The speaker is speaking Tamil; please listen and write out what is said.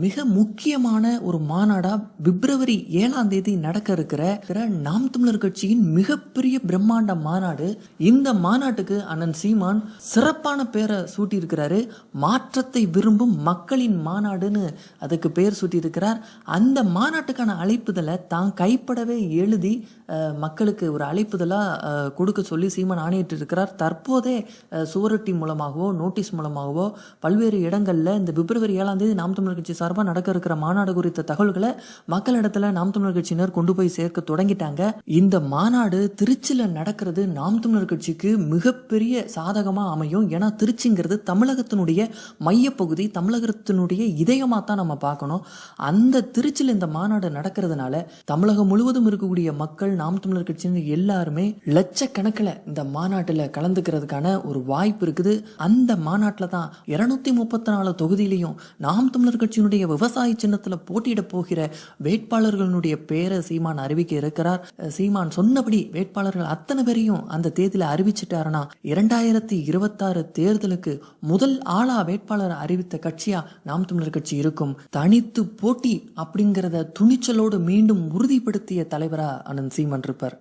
மிக முக்கியமான ஒரு மாநாடா பிப்ரவரி 7ஆம் தேதி நடக்க இருக்கிற நாம் தமிழர் கட்சியின் மிகப்பெரிய பிரம்மாண்ட மாநாடு. இந்த மாநாட்டுக்கு அண்ணன் சீமான் சிறப்பான பேரை சூட்டி இருக்கிறாரு. மாற்றத்தை விரும்பும் மக்களின் மாநாடுன்னு அதுக்கு பேர் சூட்டி இருக்கிறார். அந்த மாநாட்டுக்கான அழைப்புதலை தான் கைப்படவே எழுதி மக்களுக்கு ஒரு அழைப்புதலா கொடுக்க சொல்லி சீமான் ஆணையிட்டு இருக்கிறார். தற்போதே சுவரொட்டி மூலமாகவோ நோட்டீஸ் மூலமாகவோ பல்வேறு இடங்கள்ல இந்த பிப்ரவரி 7ஆம் தேதி நாம் தமிழர் கட்சி சார்பாக நடக்க இருக்கிற மாநாடு குறித்த தகவல்களை மக்களிடத்துல நாம் தமிழர் கட்சியினர் கொண்டு போய் சேர்க்க தொடங்கிட்டாங்க. இந்த மாநாடு திருச்சியில நடக்கிறது நாம் தமிழர் கட்சிக்கு மிகப்பெரிய சாதகமா அமையும். ஏன்னா திருச்சிங்கிறது தமிழகத்தினுடைய மையப்பகுதி, தமிழகத்தினுடைய இதயமா தான் நம்ம பார்க்கணும். அந்த திருச்சியில் இந்த மாநாடு நடக்கிறதுனால தமிழகம் முழுவதும் இருக்கக்கூடிய மக்கள் நாம் தமிழர் கட்சியினர் எல்லாருமே லட்சக்கணக்கில் இந்த மாநாட்டில் கலந்துக்கிறதுக்கான ஒரு வாய்ப்பு இருக்குது. அந்த மாநாட்டில் தான் 234 தொகுதியிலையும் நாம் தமிழர் கட்சியினுடைய விவசாய சின்னத்தில் போட்டியிட போகிற வேட்பாளர்களுடைய பேரை சீமான் அறிவிக்க இருக்கிறார். சீமான் சொன்னபடி வேட்பாளர்கள் அத்தனை பேரையும் அந்த தேதியில அறிவிச்சிட்டாருன்னா 2026 தேர்தலுக்கு முதல் ஆளா வேட்பாளர் அறிவித்த கட்சியா நாம் தமிழர் கட்சி இருக்கும். தனித்து போட்டி அப்படிங்கிறத துணிச்சலோடு மீண்டும் உறுதிப்படுத்திய தலைவரா அண்ணன் சீமான் இருப்பார்.